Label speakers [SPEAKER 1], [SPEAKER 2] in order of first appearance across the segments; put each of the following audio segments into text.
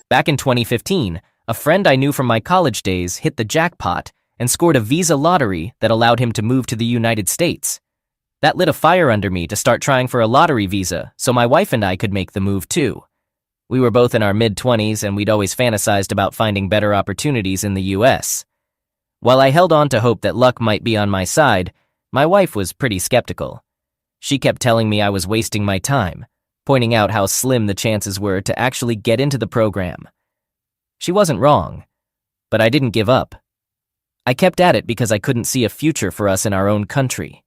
[SPEAKER 1] Back in 2015, a friend I knew from my college days hit the jackpot and scored a visa lottery that allowed him to move to the United States. That lit a fire under me to start trying for a lottery visa so my wife and I could make the move too. We were both in our mid-20s and we'd always fantasized about finding better opportunities in the US. While I held on to hope that luck might be on my side, my wife was pretty skeptical. She kept telling me I was wasting my time, pointing out how slim the chances were to actually get into the program. She wasn't wrong, but I didn't give up. I kept at it because I couldn't see a future for us in our own country.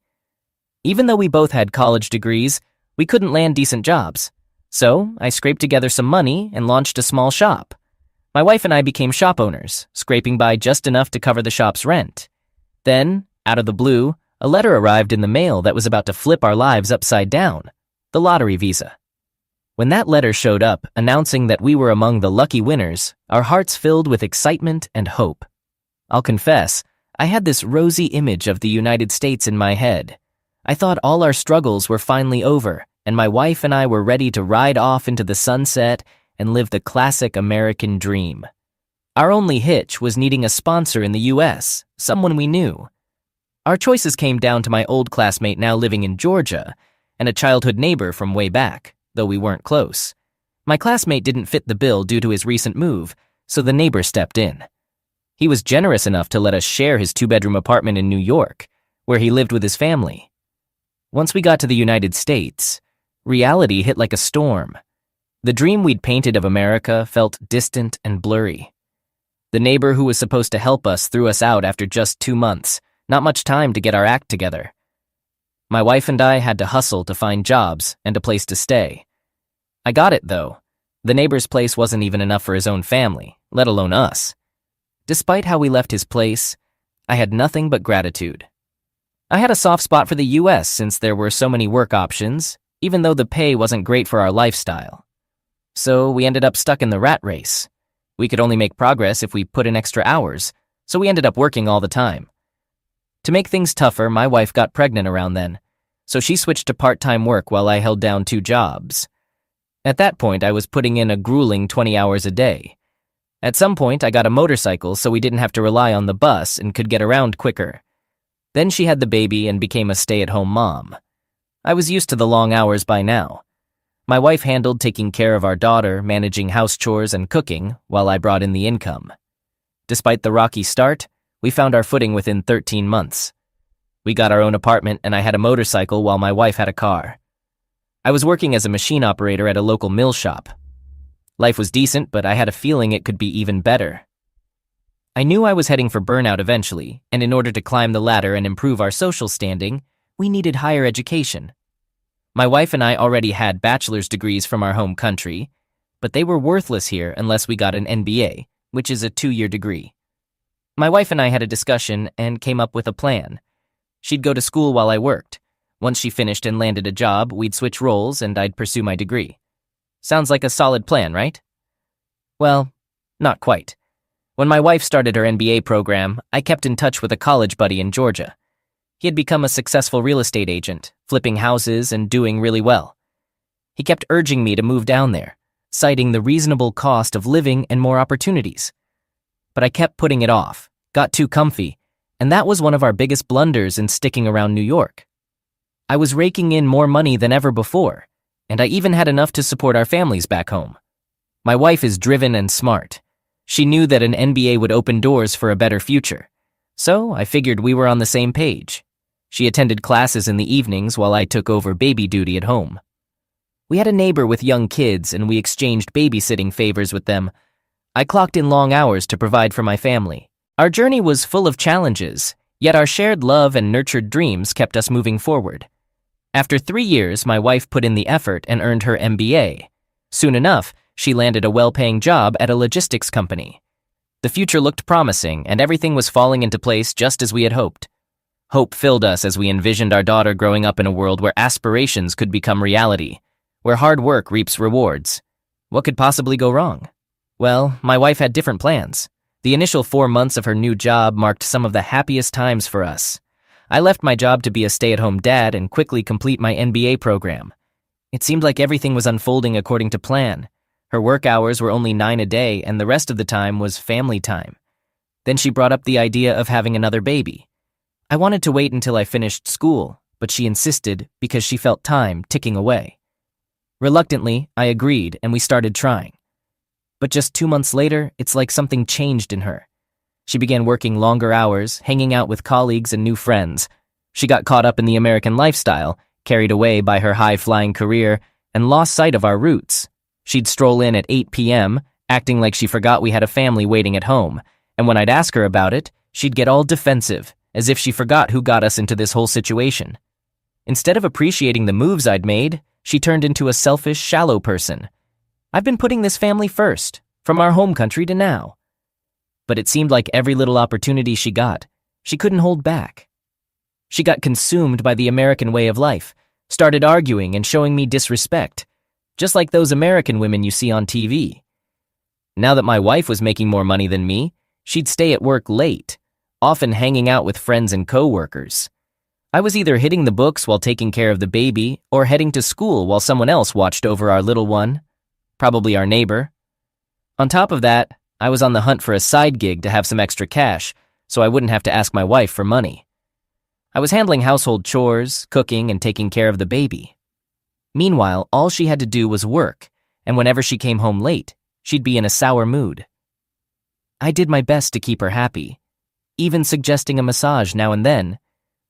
[SPEAKER 1] Even though we both had college degrees, we couldn't land decent jobs. So I scraped together some money and launched a small shop. My wife and I became shop owners, scraping by just enough to cover the shop's rent. Then, out of the blue, a letter arrived in the mail that was about to flip our lives upside down: the lottery visa. When that letter showed up, announcing that we were among the lucky winners, our hearts filled with excitement and hope. I'll confess, I had this rosy image of the United States in my head. I thought all our struggles were finally over, and my wife and I were ready to ride off into the sunset and live the classic American dream. Our only hitch was needing a sponsor in the US, someone we knew. Our choices came down to my old classmate now living in Georgia, and a childhood neighbor from way back, though we weren't close. My classmate didn't fit the bill due to his recent move, so the neighbor stepped in. He was generous enough to let us share his 2-bedroom apartment in New York, where he lived with his family. Once we got to the United States, reality hit like a storm. The dream we'd painted of America felt distant and blurry. The neighbor who was supposed to help us threw us out after just 2 months, not much time to get our act together. My wife and I had to hustle to find jobs and a place to stay. I got it, though. The neighbor's place wasn't even enough for his own family, let alone us. Despite how we left his place, I had nothing but gratitude. I had a soft spot for the US since there were so many work options, even though the pay wasn't great for our lifestyle. So we ended up stuck in the rat race. We could only make progress if we put in extra hours, so we ended up working all the time. To make things tougher, my wife got pregnant around then, so she switched to part-time work while I held down 2 jobs. At that point, I was putting in a grueling 20 hours a day. At some point, I got a motorcycle so we didn't have to rely on the bus and could get around quicker. Then she had the baby and became a stay-at-home mom. I was used to the long hours by now. My wife handled taking care of our daughter, managing house chores and cooking, while I brought in the income. Despite the rocky start, we found our footing within 13 months. We got our own apartment and I had a motorcycle while my wife had a car. I was working as a machine operator at a local mill shop. Life was decent, but I had a feeling it could be even better. I knew I was heading for burnout eventually, and in order to climb the ladder and improve our social standing, we needed higher education. My wife and I already had bachelor's degrees from our home country, but they were worthless here unless we got an MBA, which is a 2-year degree. My wife and I had a discussion and came up with a plan. She'd go to school while I worked. Once she finished and landed a job, we'd switch roles and I'd pursue my degree. Sounds like a solid plan, right? Well, not quite. When my wife started her MBA program, I kept in touch with a college buddy in Georgia. He had become a successful real estate agent, flipping houses and doing really well. He kept urging me to move down there, citing the reasonable cost of living and more opportunities. But I kept putting it off, got too comfy, and that was one of our biggest blunders in sticking around New York. I was raking in more money than ever before, and I even had enough to support our families back home. My wife is driven and smart. She knew that an MBA would open doors for a better future, so I figured we were on the same page. She attended classes in the evenings while I took over baby duty at home. We had a neighbor with young kids and we exchanged babysitting favors with them. I clocked in long hours to provide for my family. Our journey was full of challenges, yet our shared love and nurtured dreams kept us moving forward. After 3 years, my wife put in the effort and earned her MBA. Soon enough, she landed a well-paying job at a logistics company. The future looked promising, and everything was falling into place just as we had hoped. Hope filled us as we envisioned our daughter growing up in a world where aspirations could become reality, where hard work reaps rewards. What could possibly go wrong? Well, my wife had different plans. The initial 4 months of her new job marked some of the happiest times for us. I left my job to be a stay-at-home dad and quickly complete my MBA program. It seemed like everything was unfolding according to plan. Her work hours were only 9 a day, and the rest of the time was family time. Then she brought up the idea of having another baby. I wanted to wait until I finished school, but she insisted because she felt time ticking away. Reluctantly, I agreed, and we started trying. But just 2 months later, it's like something changed in her. She began working longer hours, hanging out with colleagues and new friends. She got caught up in the American lifestyle, carried away by her high-flying career, and lost sight of our roots. She'd stroll in at 8 p.m., acting like she forgot we had a family waiting at home, and when I'd ask her about it, she'd get all defensive, as if she forgot who got us into this whole situation. Instead of appreciating the moves I'd made, she turned into a selfish, shallow person. I've been putting this family first, from our home country to now. But it seemed like every little opportunity she got, she couldn't hold back. She got consumed by the American way of life, started arguing and showing me disrespect, just like those American women you see on TV. Now that my wife was making more money than me, she'd stay at work late, often hanging out with friends and co-workers. I was either hitting the books while taking care of the baby or heading to school while someone else watched over our little one, probably our neighbor. On top of that, I was on the hunt for a side gig to have some extra cash, so I wouldn't have to ask my wife for money. I was handling household chores, cooking, and taking care of the baby. Meanwhile, all she had to do was work, and whenever she came home late, she'd be in a sour mood. I did my best to keep her happy, even suggesting a massage now and then,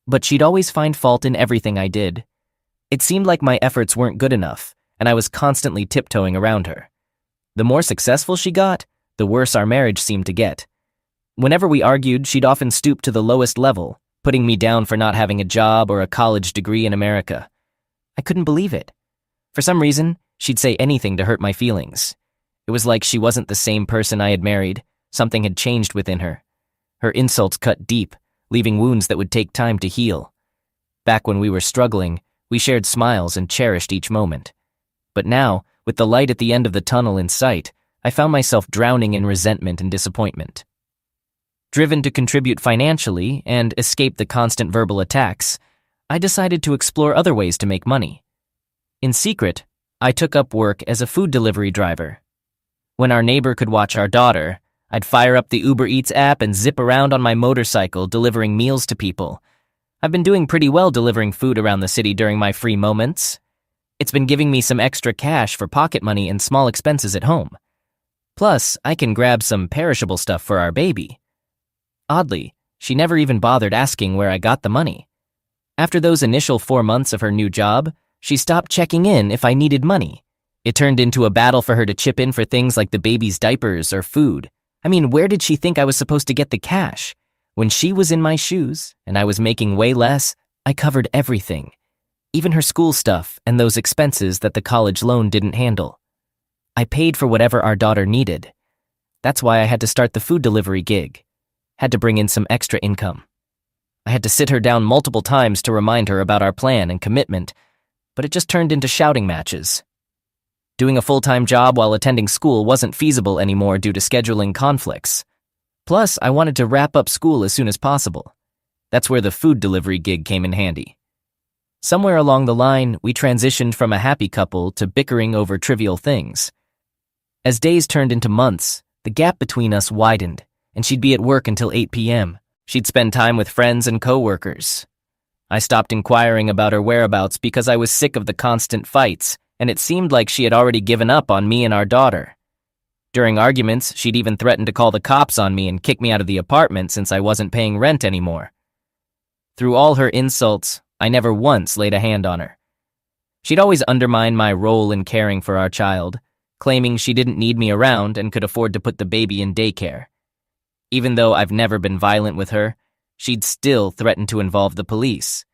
[SPEAKER 1] but she'd always find fault in everything I did. It seemed like my efforts weren't good enough, and I was constantly tiptoeing around her. The more successful she got, the worse our marriage seemed to get. Whenever we argued, she'd often stoop to the lowest level, putting me down for not having a job or a college degree in America. I couldn't believe it. For some reason, she'd say anything to hurt my feelings. It was like she wasn't the same person I had married. Something had changed within her. Her insults cut deep, leaving wounds that would take time to heal. Back when we were struggling, we shared smiles and cherished each moment. But now, with the light at the end of the tunnel in sight, I found myself drowning in resentment and disappointment. Driven to contribute financially and escape the constant verbal attacks, I decided to explore other ways to make money. In secret, I took up work as a food delivery driver. When our neighbor could watch our daughter, I'd fire up the Uber Eats app and zip around on my motorcycle delivering meals to people. I've been doing pretty well delivering food around the city during my free moments. It's been giving me some extra cash for pocket money and small expenses at home. Plus, I can grab some perishable stuff for our baby. Oddly, she never even bothered asking where I got the money. After those initial 4 months of her new job, she stopped checking in if I needed money. It turned into a battle for her to chip in for things like the baby's diapers or food. I mean, where did she think I was supposed to get the cash? When she was in my shoes and I was making way less, I covered everything. Even her school stuff and those expenses that the college loan didn't handle. I paid for whatever our daughter needed. That's why I had to start the food delivery gig. Had to bring in some extra income. I had to sit her down multiple times to remind her about our plan and commitment, but it just turned into shouting matches. Doing a full-time job while attending school wasn't feasible anymore due to scheduling conflicts. Plus, I wanted to wrap up school as soon as possible. That's where the food delivery gig came in handy. Somewhere along the line, we transitioned from a happy couple to bickering over trivial things. As days turned into months, the gap between us widened, and she'd be at work until 8 p.m. She'd spend time with friends and co-workers. I stopped inquiring about her whereabouts because I was sick of the constant fights, and it seemed like she had already given up on me and our daughter. During arguments, she'd even threatened to call the cops on me and kick me out of the apartment since I wasn't paying rent anymore. Through all her insults, I never once laid a hand on her. She'd always undermine my role in caring for our child, claiming she didn't need me around and could afford to put the baby in daycare. Even though I've never been violent with her, she'd still threaten to involve the police.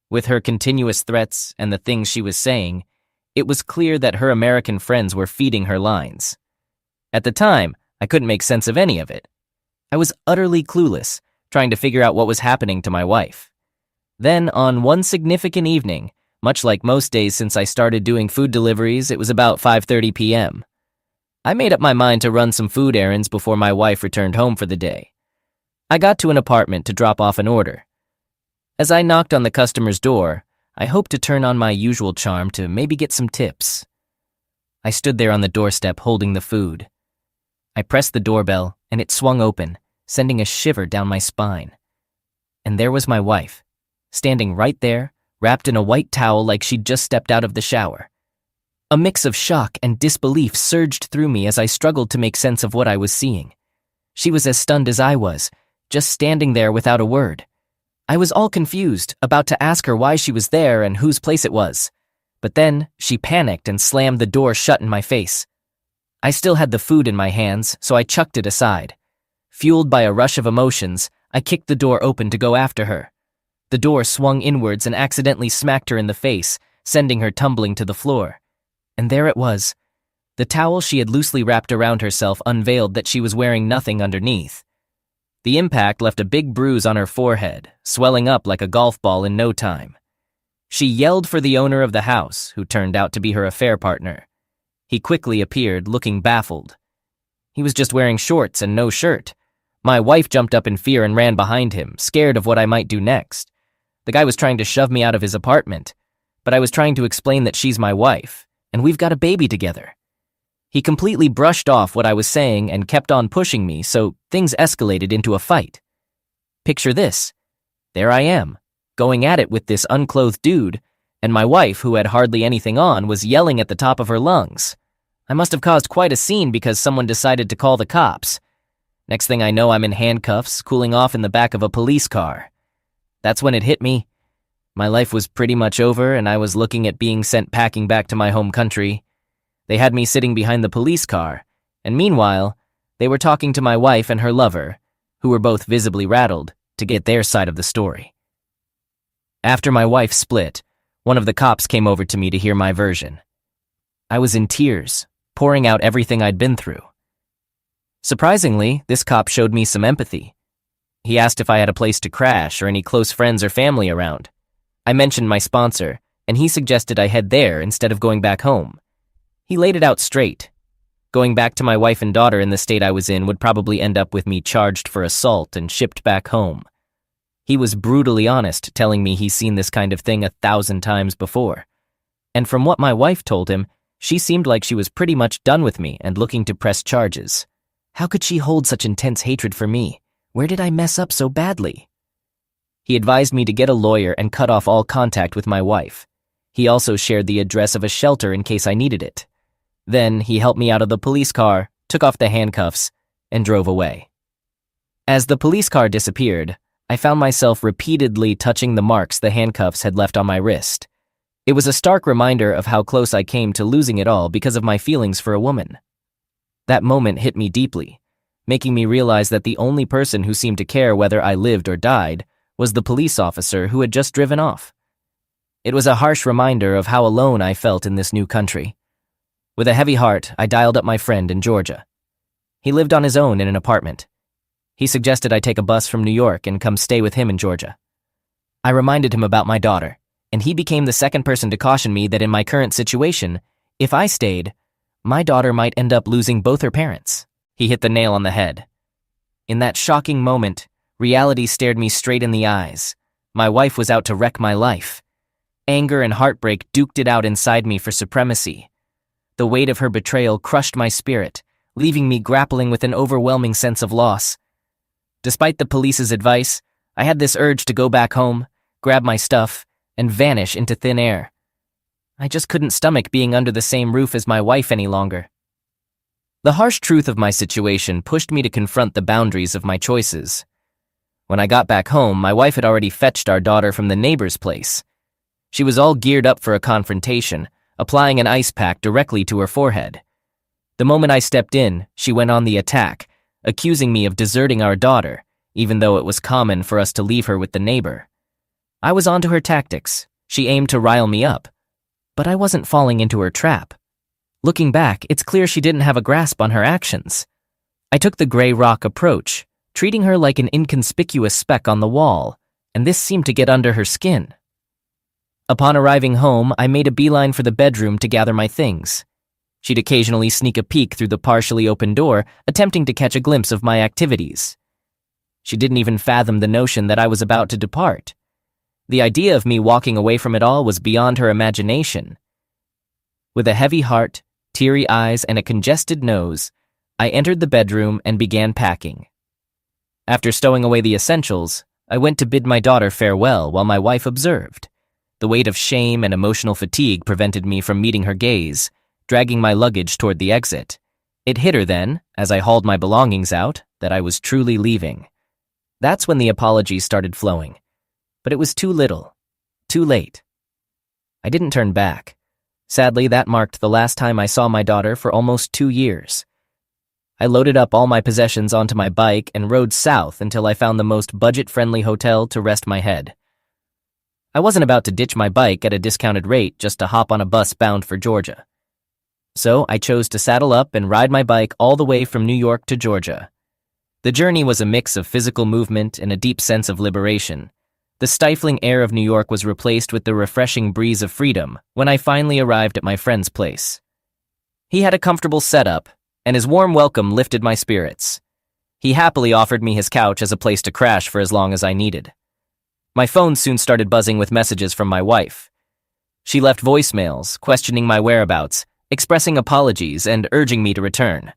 [SPEAKER 1] With her continuous threats and the things she was saying, it was clear that her American friends were feeding her lines. At the time, I couldn't make sense of any of it. I was utterly clueless, trying to figure out what was happening to my wife. Then, on one significant evening, much like most days since I started doing food deliveries, it was about 5:30 p.m. I made up my mind to run some food errands before my wife returned home for the day. I got to an apartment to drop off an order. As I knocked on the customer's door, I hoped to turn on my usual charm to maybe get some tips. I stood there on the doorstep holding the food. I pressed the doorbell, and it swung open, sending a shiver down my spine. And there was my wife, standing right there, wrapped in a white towel like she'd just stepped out of the shower. A mix of shock and disbelief surged through me as I struggled to make sense of what I was seeing. She was as stunned as I was, just standing there without a word. I was all confused, about to ask her why she was there and whose place it was. But then, she panicked and slammed the door shut in my face. I still had the food in my hands, so I chucked it aside. Fueled by a rush of emotions, I kicked the door open to go after her. The door swung inwards and accidentally smacked her in the face, sending her tumbling to the floor. And there it was. The towel she had loosely wrapped around herself unveiled that she was wearing nothing underneath. The impact left a big bruise on her forehead, swelling up like a golf ball in no time. She yelled for the owner of the house, who turned out to be her affair partner. He quickly appeared, looking baffled. He was just wearing shorts and no shirt. My wife jumped up in fear and ran behind him, scared of what I might do next. The guy was trying to shove me out of his apartment, but I was trying to explain that she's my wife, and we've got a baby together. He completely brushed off what I was saying and kept on pushing me, so things escalated into a fight. Picture this. There I am, going at it with this unclothed dude, and my wife, who had hardly anything on, was yelling at the top of her lungs. I must have caused quite a scene because someone decided to call the cops. Next thing I know, I'm in handcuffs, cooling off in the back of a police car. That's when it hit me. My life was pretty much over, and I was looking at being sent packing back to my home country. They had me sitting behind the police car, and meanwhile, they were talking to my wife and her lover, who were both visibly rattled, to get their side of the story. After my wife split, one of the cops came over to me to hear my version. I was in tears, pouring out everything I'd been through. Surprisingly, this cop showed me some empathy. He asked if I had a place to crash or any close friends or family around. I mentioned my sponsor, and he suggested I head there instead of going back home. He laid it out straight. Going back to my wife and daughter in the state I was in would probably end up with me charged for assault and shipped back home. He was brutally honest, telling me he's seen this kind of thing 1,000 times before. And from what my wife told him, she seemed like she was pretty much done with me and looking to press charges. How could she hold such intense hatred for me? Where did I mess up so badly? He advised me to get a lawyer and cut off all contact with my wife. He also shared the address of a shelter in case I needed it. Then he helped me out of the police car, took off the handcuffs, and drove away. As the police car disappeared, I found myself repeatedly touching the marks the handcuffs had left on my wrist. It was a stark reminder of how close I came to losing it all because of my feelings for a woman. That moment hit me deeply, making me realize that the only person who seemed to care whether I lived or died was the police officer who had just driven off. It was a harsh reminder of how alone I felt in this new country. With a heavy heart, I dialed up my friend in Georgia. He lived on his own in an apartment. He suggested I take a bus from New York and come stay with him in Georgia. I reminded him about my daughter, and he became the second person to caution me that in my current situation, if I stayed, my daughter might end up losing both her parents. He hit the nail on the head. In that shocking moment, reality stared me straight in the eyes. My wife was out to wreck my life. Anger and heartbreak duked it out inside me for supremacy. The weight of her betrayal crushed my spirit, leaving me grappling with an overwhelming sense of loss. Despite the police's advice, I had this urge to go back home, grab my stuff, and vanish into thin air. I just couldn't stomach being under the same roof as my wife any longer. The harsh truth of my situation pushed me to confront the boundaries of my choices. When I got back home, my wife had already fetched our daughter from the neighbor's place. She was all geared up for a confrontation, applying an ice pack directly to her forehead. The moment I stepped in, she went on the attack, accusing me of deserting our daughter, even though it was common for us to leave her with the neighbor. I was onto her tactics. She aimed to rile me up. But I wasn't falling into her trap. Looking back, it's clear she didn't have a grasp on her actions. I took the gray rock approach, treating her like an inconspicuous speck on the wall, and this seemed to get under her skin. Upon arriving home, I made a beeline for the bedroom to gather my things. She'd occasionally sneak a peek through the partially open door, attempting to catch a glimpse of my activities. She didn't even fathom the notion that I was about to depart. The idea of me walking away from it all was beyond her imagination. With a heavy heart, teary eyes, and a congested nose, I entered the bedroom and began packing. After stowing away the essentials, I went to bid my daughter farewell while my wife observed. The weight of shame and emotional fatigue prevented me from meeting her gaze, dragging my luggage toward the exit. It hit her then, as I hauled my belongings out, that I was truly leaving. That's when the apologies started flowing. But it was too little, too late. I didn't turn back. Sadly, that marked the last time I saw my daughter for almost 2 years. I loaded up all my possessions onto my bike and rode south until I found the most budget-friendly hotel to rest my head. I wasn't about to ditch my bike at a discounted rate just to hop on a bus bound for Georgia. So I chose to saddle up and ride my bike all the way from New York to Georgia. The journey was a mix of physical movement and a deep sense of liberation. The stifling air of New York was replaced with the refreshing breeze of freedom when I finally arrived at my friend's place. He had a comfortable setup, and his warm welcome lifted my spirits. He happily offered me his couch as a place to crash for as long as I needed. My phone soon started buzzing with messages from my wife. She left voicemails, questioning my whereabouts, expressing apologies, and urging me to return.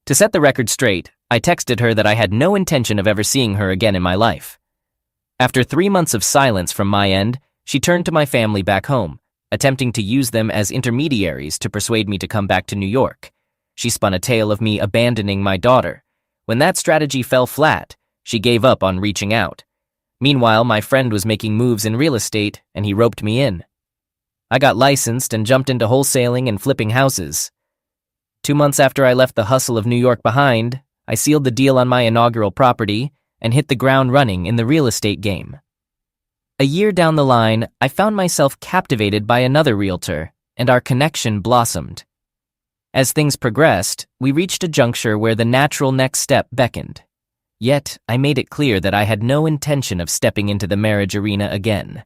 [SPEAKER 1] To set the record straight, I texted her that I had no intention of ever seeing her again in my life. After 3 months of silence from my end, she turned to my family back home, attempting to use them as intermediaries to persuade me to come back to New York. She spun a tale of me abandoning my daughter. When that strategy fell flat, she gave up on reaching out. Meanwhile, my friend was making moves in real estate, and he roped me in. I got licensed and jumped into wholesaling and flipping houses. 2 months after I left the hustle of New York behind, I sealed the deal on my inaugural property and hit the ground running in the real estate game. A year down the line, I found myself captivated by another realtor, and our connection blossomed. As things progressed, we reached a juncture where the natural next step beckoned. Yet, I made it clear that I had no intention of stepping into the marriage arena again.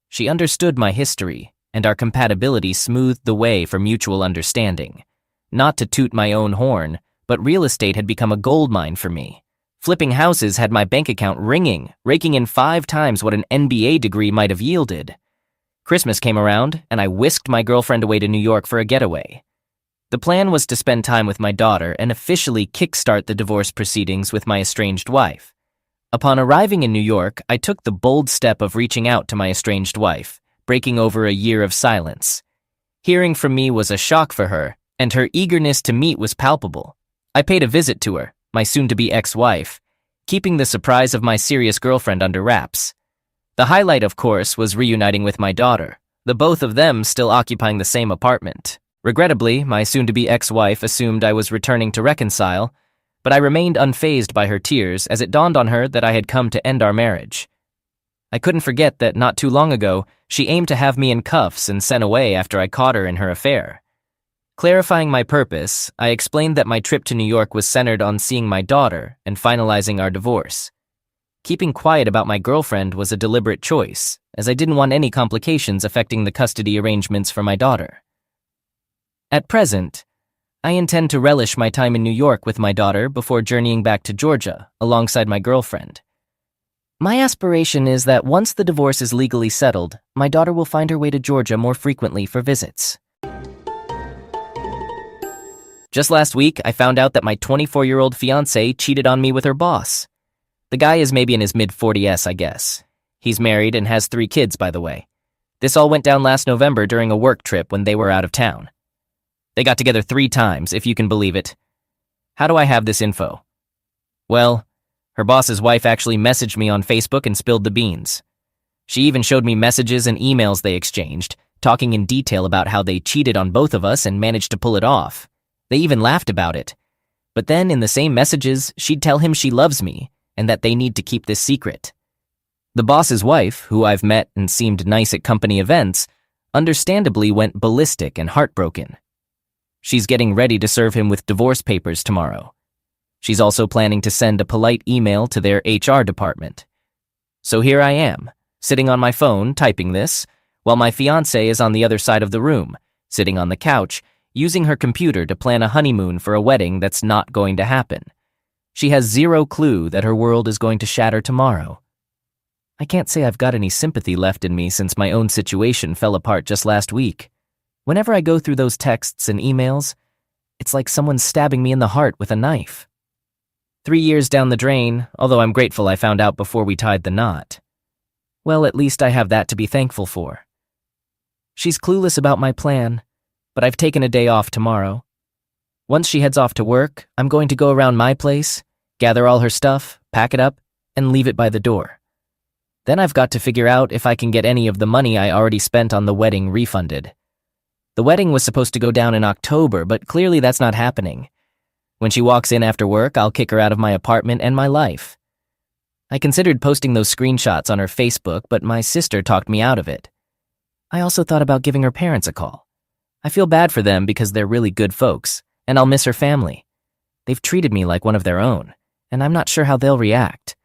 [SPEAKER 1] She understood my history, and our compatibility smoothed the way for mutual understanding. Not to toot my own horn, but real estate had become a goldmine for me. Flipping houses had my bank account ringing, raking in 5 times what an MBA degree might have yielded. Christmas came around, and I whisked my girlfriend away to New York for a getaway. The plan was to spend time with my daughter and officially kickstart the divorce proceedings with my estranged wife. Upon arriving in New York, I took the bold step of reaching out to my estranged wife, breaking over a year of silence. Hearing from me was a shock for her, and her eagerness to meet was palpable. I paid a visit to her, my soon-to-be ex-wife, keeping the surprise of my serious girlfriend under wraps. The highlight, of course, was reuniting with my daughter, the both of them still occupying the same apartment. Regrettably, my soon-to-be ex-wife assumed I was returning to reconcile, but I remained unfazed by her tears as it dawned on her that I had come to end our marriage. I couldn't forget that not too long ago, she aimed to have me in cuffs and sent away after I caught her in her affair. Clarifying my purpose, I explained that my trip to New York was centered on seeing my daughter and finalizing our divorce. Keeping quiet about my girlfriend was a deliberate choice, as I didn't want any complications affecting the custody arrangements for my daughter. At present, I intend to relish my time in New York with my daughter before journeying back to Georgia alongside my girlfriend. My aspiration is that once the divorce is legally settled, my daughter will find her way to Georgia more frequently for visits. Just last week, I found out that my 24-year-old fiancée cheated on me with her boss. The guy is maybe in his mid-40s, I guess. He's married and has 3 kids, by the way. This all went down last November during a work trip when they were out of town. They got together 3 times, if you can believe it. How do I have this info? Well, her boss's wife actually messaged me on Facebook and spilled the beans. She even showed me messages and emails they exchanged, talking in detail about how they cheated on both of us and managed to pull it off. They even laughed about it. But then in the same messages, she'd tell him she loves me and that they need to keep this secret. The boss's wife, who I've met and seemed nice at company events, understandably went ballistic and heartbroken. She's getting ready to serve him with divorce papers tomorrow. She's also planning to send a polite email to their HR department. So here I am, sitting on my phone typing this, while my fiancée is on the other side of the room, sitting on the couch, using her computer to plan a honeymoon for a wedding that's not going to happen. She has zero clue that her world is going to shatter tomorrow. I can't say I've got any sympathy left in me since my own situation fell apart just last week. Whenever I go through those texts and emails, It's like someone's stabbing me in the heart with a knife. 3 years down the drain, although I'm grateful I found out before we tied the knot. Well, at least I have that to be thankful for. She's clueless about my plan, but I've taken a day off tomorrow. Once she heads off to work, I'm going to go around my place, gather all her stuff, pack it up, and leave it by the door. Then I've got to figure out if I can get any of the money I already spent on the wedding refunded. The wedding was supposed to go down in October, but clearly that's not happening. When she walks in after work, I'll kick her out of my apartment and my life. I considered posting those screenshots on her Facebook, but my sister talked me out of it. I also thought about giving her parents a call. I feel bad for them because they're really good folks, and I'll miss her family. They've treated me like one of their own, and I'm not sure how they'll react.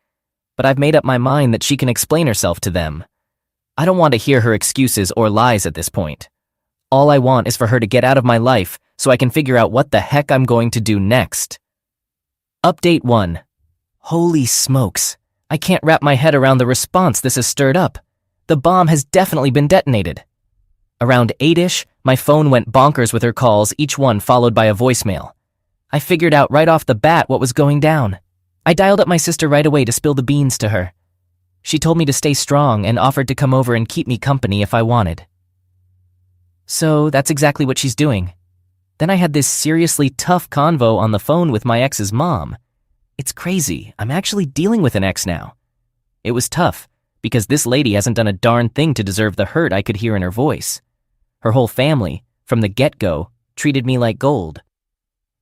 [SPEAKER 1] But I've made up my mind that she can explain herself to them. I don't want to hear her excuses or lies at this point. All I want is for her to get out of my life so I can figure out what the heck I'm going to do next. Update 1. Holy smokes. I can't wrap my head around the response this has stirred up. The bomb has definitely been detonated. Around 8-ish, my phone went bonkers with her calls, each one followed by a voicemail. I figured out right off the bat what was going down. I dialed up my sister right away to spill the beans to her. She told me to stay strong and offered to come over and keep me company if I wanted. So that's exactly what she's doing. Then I had this seriously tough convo on the phone with my ex's mom. It's crazy, I'm actually dealing with an ex now. It was tough, because this lady hasn't done a darn thing to deserve the hurt I could hear in her voice. Her whole family, from the get-go, treated me like gold.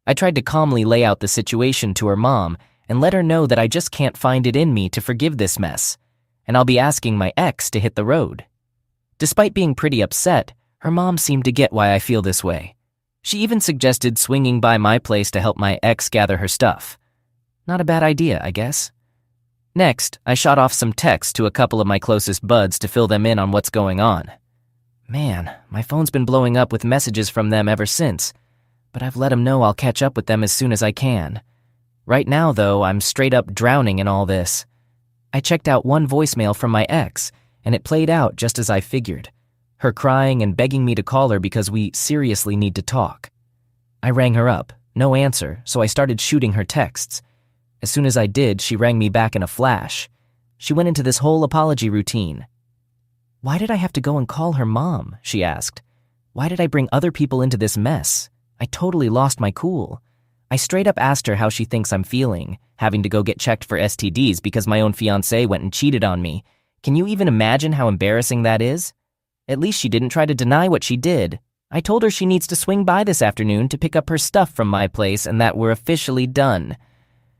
[SPEAKER 1] I tried to calmly lay out the situation to her mom and let her know that I just can't find it in me to forgive this mess, and I'll be asking my ex to hit the road. Despite being pretty upset, her mom seemed to get why I feel this way. She even suggested swinging by my place to help my ex gather her stuff. Not a bad idea, I guess. Next, I shot off some texts to a couple of my closest buds to fill them in on what's going on. Man, my phone's been blowing up with messages from them ever since, but I've let them know I'll catch up with them as soon as I can. Right now, though, I'm straight up drowning in all this. I checked out one voicemail from my ex, and it played out just as I figured. Her crying and begging me to call her because we seriously need to talk. I rang her up, no answer, so I started shooting her texts. As soon as I did, she rang me back in a flash. She went into this whole apology routine. "Why did I have to go and call her mom?" she asked. "Why did I bring other people into this mess? I totally lost my cool." I straight up asked her how she thinks I'm feeling, having to go get checked for STDs because my own fiancé went and cheated on me. Can you even imagine how embarrassing that is? At least she didn't try to deny what she did. I told her she needs to swing by this afternoon to pick up her stuff from my place and that we're officially done.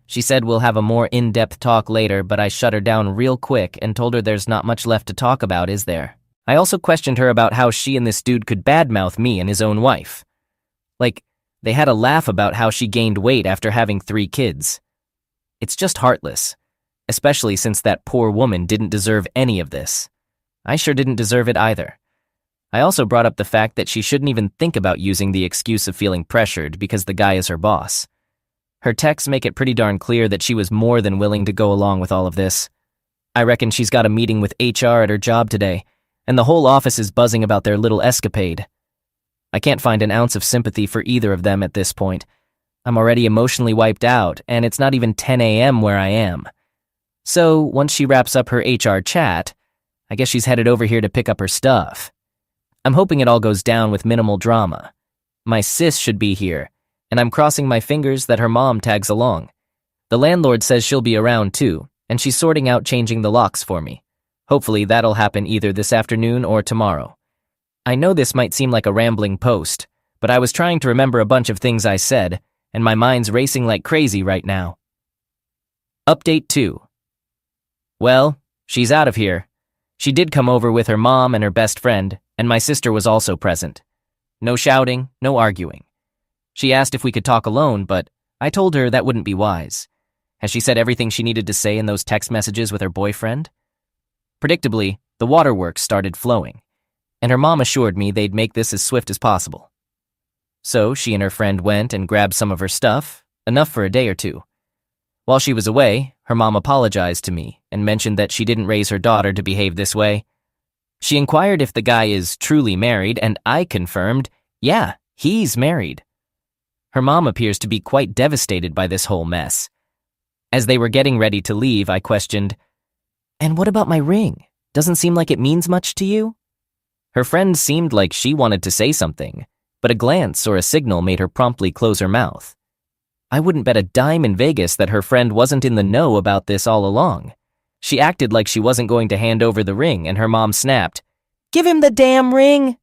[SPEAKER 1] She said we'll have a more in-depth talk later, but I shut her down real quick and told her there's not much left to talk about, is there? I also questioned her about how she and this dude could badmouth me and his own wife. Like, they had a laugh about how she gained weight after having 3 kids. It's just heartless, especially since that poor woman didn't deserve any of this. I sure didn't deserve it either. I also brought up the fact that she shouldn't even think about using the excuse of feeling pressured because the guy is her boss. Her texts make it pretty darn clear that she was more than willing to go along with all of this. I reckon she's got a meeting with HR at her job today, and the whole office is buzzing about their little escapade. I can't find an ounce of sympathy for either of them at this point. I'm already emotionally wiped out, and it's not even 10 a.m. where I am. So, once she wraps up her HR chat, I guess she's headed over here to pick up her stuff. I'm hoping it all goes down with minimal drama. My sis should be here, and I'm crossing my fingers that her mom tags along. The landlord says she'll be around too, and she's sorting out changing the locks for me. Hopefully that'll happen either this afternoon or tomorrow. I know this might seem like a rambling post, but I was trying to remember a bunch of things I said, and my mind's racing like crazy right now. Update 2. Well, she's out of here. She did come over with her mom and her best friend, and my sister was also present. No shouting, no arguing. She asked if we could talk alone, but I told her that wouldn't be wise. Has she said everything she needed to say in those text messages with her boyfriend? Predictably, the waterworks started flowing, and her mom assured me they'd make this as swift as possible. So she and her friend went and grabbed some of her stuff, enough for a day or two. While she was away, her mom apologized to me and mentioned that she didn't raise her daughter to behave this way. She inquired if the guy is truly married, and I confirmed, yeah, he's married. Her mom appears to be quite devastated by this whole mess. As they were getting ready to leave, I questioned, "And what about my ring? Doesn't seem like it means much to you?" Her friend seemed like she wanted to say something, but a glance or a signal made her promptly close her mouth. I wouldn't bet a dime in Vegas that her friend wasn't in the know about this all along. She acted like she wasn't going to hand over the ring, and her mom snapped, "Give him the damn ring!"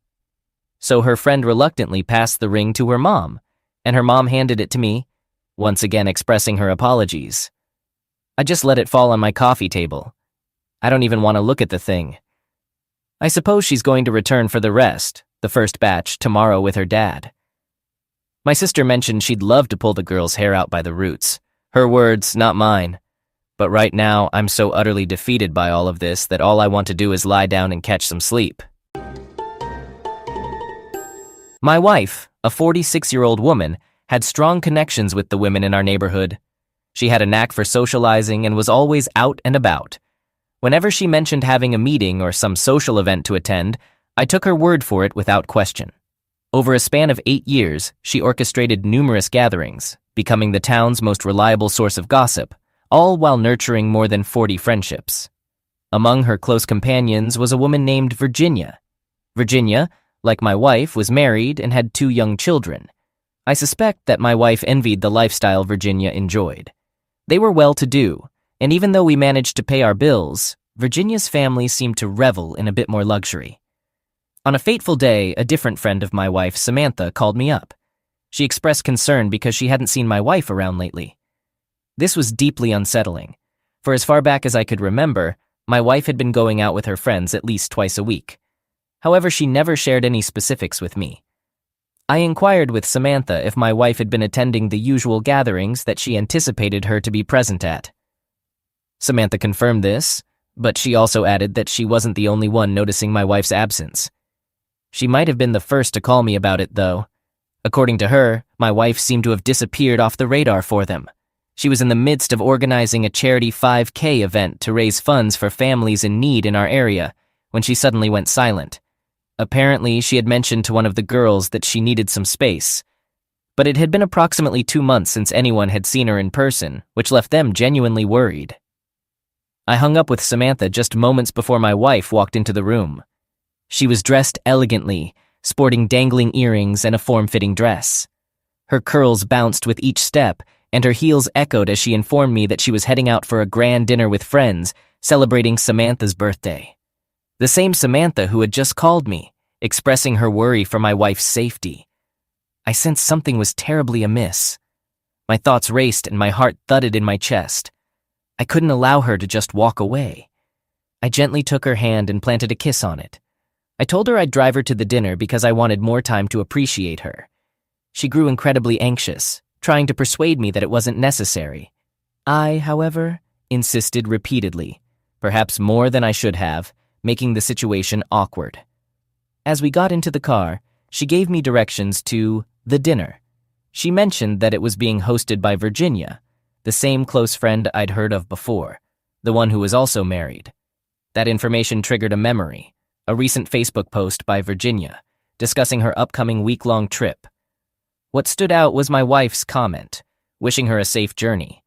[SPEAKER 1] So her friend reluctantly passed the ring to her mom, and her mom handed it to me, once again expressing her apologies. I just let it fall on my coffee table. I don't even want to look at the thing. I suppose she's going to return for the rest, the first batch, tomorrow with her dad. My sister mentioned she'd love to pull the girl's hair out by the roots. Her words, not mine. But right now, I'm so utterly defeated by all of this that all I want to do is lie down and catch some sleep. My wife, a 46-year-old woman, had strong connections with the women in our neighborhood. She had a knack for socializing and was always out and about. Whenever she mentioned having a meeting or some social event to attend, I took her word for it without question. Over a span of 8 years, she orchestrated numerous gatherings, becoming the town's most reliable source of gossip, all while nurturing more than 40 friendships. Among her close companions was a woman named Virginia. Virginia, like my wife, was married and had 2 young children. I suspect that my wife envied the lifestyle Virginia enjoyed. They were well-to-do, and even though we managed to pay our bills, Virginia's family seemed to revel in a bit more luxury. On a fateful day, a different friend of my wife, Samantha, called me up. She expressed concern because she hadn't seen my wife around lately. This was deeply unsettling, for as far back as I could remember, my wife had been going out with her friends at least twice a week. However, she never shared any specifics with me. I inquired with Samantha if my wife had been attending the usual gatherings that she anticipated her to be present at. Samantha confirmed this, but she also added that she wasn't the only one noticing my wife's absence. She might have been the first to call me about it, though. According to her, my wife seemed to have disappeared off the radar for them. She was in the midst of organizing a charity 5K event to raise funds for families in need in our area when she suddenly went silent. Apparently, she had mentioned to one of the girls that she needed some space. But it had been approximately 2 months since anyone had seen her in person, which left them genuinely worried. I hung up with Samantha just moments before my wife walked into the room. She was dressed elegantly, sporting dangling earrings and a form-fitting dress. Her curls bounced with each step, and her heels echoed as she informed me that she was heading out for a grand dinner with friends, celebrating Samantha's birthday. The same Samantha who had just called me, expressing her worry for my wife's safety. I sensed something was terribly amiss. My thoughts raced and my heart thudded in my chest. I couldn't allow her to just walk away. I gently took her hand and planted a kiss on it. I told her I'd drive her to the dinner because I wanted more time to appreciate her. She grew incredibly anxious, trying to persuade me that it wasn't necessary. I, however, insisted repeatedly, perhaps more than I should have, making the situation awkward. As we got into the car, she gave me directions to the dinner. She mentioned that it was being hosted by Virginia, the same close friend I'd heard of before, the one who was also married. That information triggered a memory, a recent Facebook post by Virginia, discussing her upcoming week-long trip. What stood out was my wife's comment, wishing her a safe journey.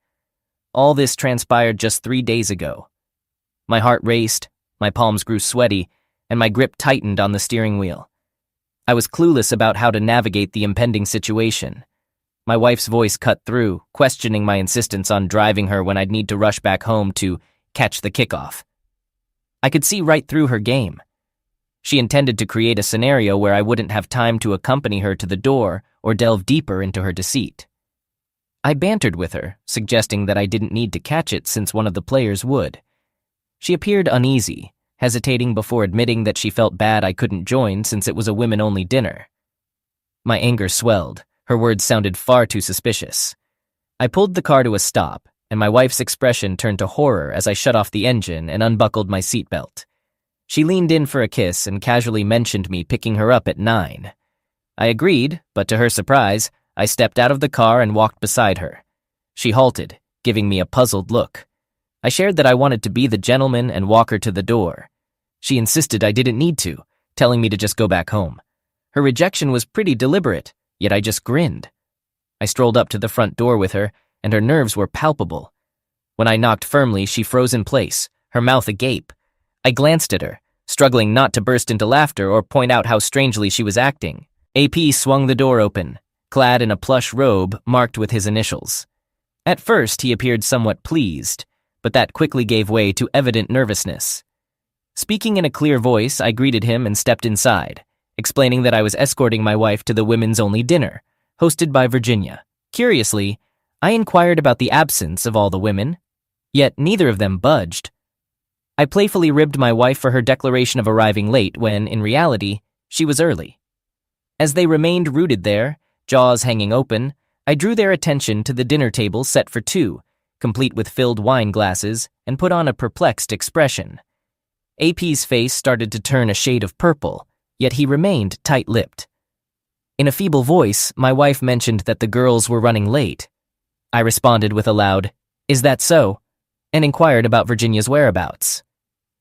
[SPEAKER 1] All this transpired just 3 days ago. My heart raced, my palms grew sweaty, and my grip tightened on the steering wheel. I was clueless about how to navigate the impending situation. My wife's voice cut through, questioning my insistence on driving her when I'd need to rush back home to catch the kickoff. I could see right through her game. She intended to create a scenario where I wouldn't have time to accompany her to the door or delve deeper into her deceit. I bantered with her, suggesting that I didn't need to catch it since one of the players would. She appeared uneasy, hesitating before admitting that she felt bad I couldn't join since it was a women-only dinner. My anger swelled. Her words sounded far too suspicious. I pulled the car to a stop, and my wife's expression turned to horror as I shut off the engine and unbuckled my seatbelt. She leaned in for a kiss and casually mentioned me picking her up at 9. I agreed, but to her surprise, I stepped out of the car and walked beside her. She halted, giving me a puzzled look. I shared that I wanted to be the gentleman and walk her to the door. She insisted I didn't need to, telling me to just go back home. Her rejection was pretty deliberate, yet I just grinned. I strolled up to the front door with her, and her nerves were palpable. When I knocked firmly, she froze in place, her mouth agape. I glanced at her, struggling not to burst into laughter or point out how strangely she was acting. AP swung the door open, clad in a plush robe marked with his initials. At first, he appeared somewhat pleased, but that quickly gave way to evident nervousness. Speaking in a clear voice, I greeted him and stepped inside, explaining that I was escorting my wife to the women's-only dinner, hosted by Virginia. Curiously, I inquired about the absence of all the women, yet neither of them budged. I playfully ribbed my wife for her declaration of arriving late when, in reality, she was early. As they remained rooted there, jaws hanging open, I drew their attention to the dinner table set for two, complete with filled wine glasses, and put on a perplexed expression. AP's face started to turn a shade of purple, yet he remained tight-lipped. In a feeble voice, my wife mentioned that the girls were running late. I responded with a loud, "Is that so?" and inquired about Virginia's whereabouts.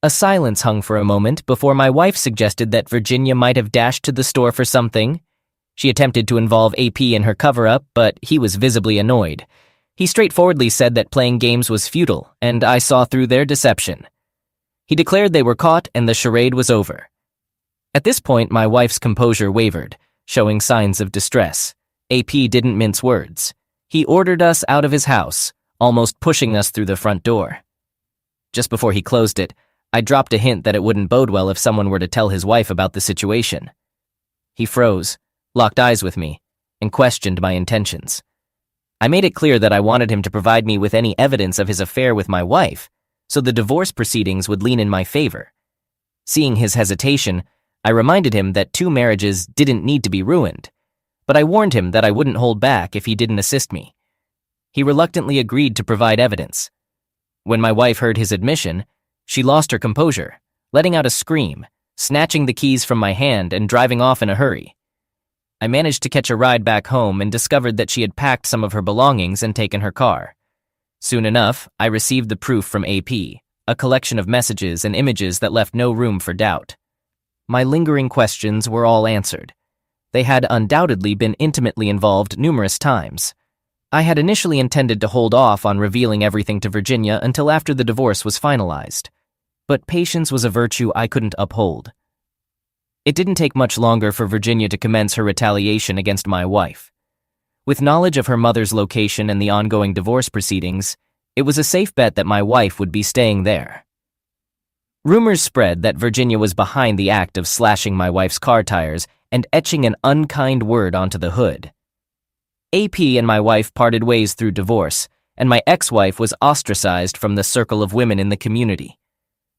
[SPEAKER 1] A silence hung for a moment before my wife suggested that Virginia might have dashed to the store for something. She attempted to involve AP in her cover-up, but he was visibly annoyed. He straightforwardly said that playing games was futile, and I saw through their deception. He declared they were caught and the charade was over. At this point, my wife's composure wavered, showing signs of distress. AP didn't mince words. He ordered us out of his house, almost pushing us through the front door. Just before he closed it, I dropped a hint that it wouldn't bode well if someone were to tell his wife about the situation. He froze, locked eyes with me, and questioned my intentions. I made it clear that I wanted him to provide me with any evidence of his affair with my wife, so the divorce proceedings would lean in my favor. Seeing his hesitation, I reminded him that 2 marriages didn't need to be ruined, but I warned him that I wouldn't hold back if he didn't assist me. He reluctantly agreed to provide evidence. When my wife heard his admission, she lost her composure, letting out a scream, snatching the keys from my hand and driving off in a hurry. I managed to catch a ride back home and discovered that she had packed some of her belongings and taken her car. Soon enough, I received the proof from AP, a collection of messages and images that left no room for doubt. My lingering questions were all answered. They had undoubtedly been intimately involved numerous times. I had initially intended to hold off on revealing everything to Virginia until after the divorce was finalized, but patience was a virtue I couldn't uphold. It didn't take much longer for Virginia to commence her retaliation against my wife. With knowledge of her mother's location and the ongoing divorce proceedings, it was a safe bet that my wife would be staying there. Rumors spread that Virginia was behind the act of slashing my wife's car tires and etching an unkind word onto the hood. AP and my wife parted ways through divorce, and my ex-wife was ostracized from the circle of women in the community.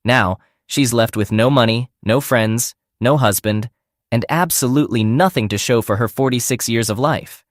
[SPEAKER 1] Now, she's left with no money, no friends, no husband, and absolutely nothing to show for her 46 years of life.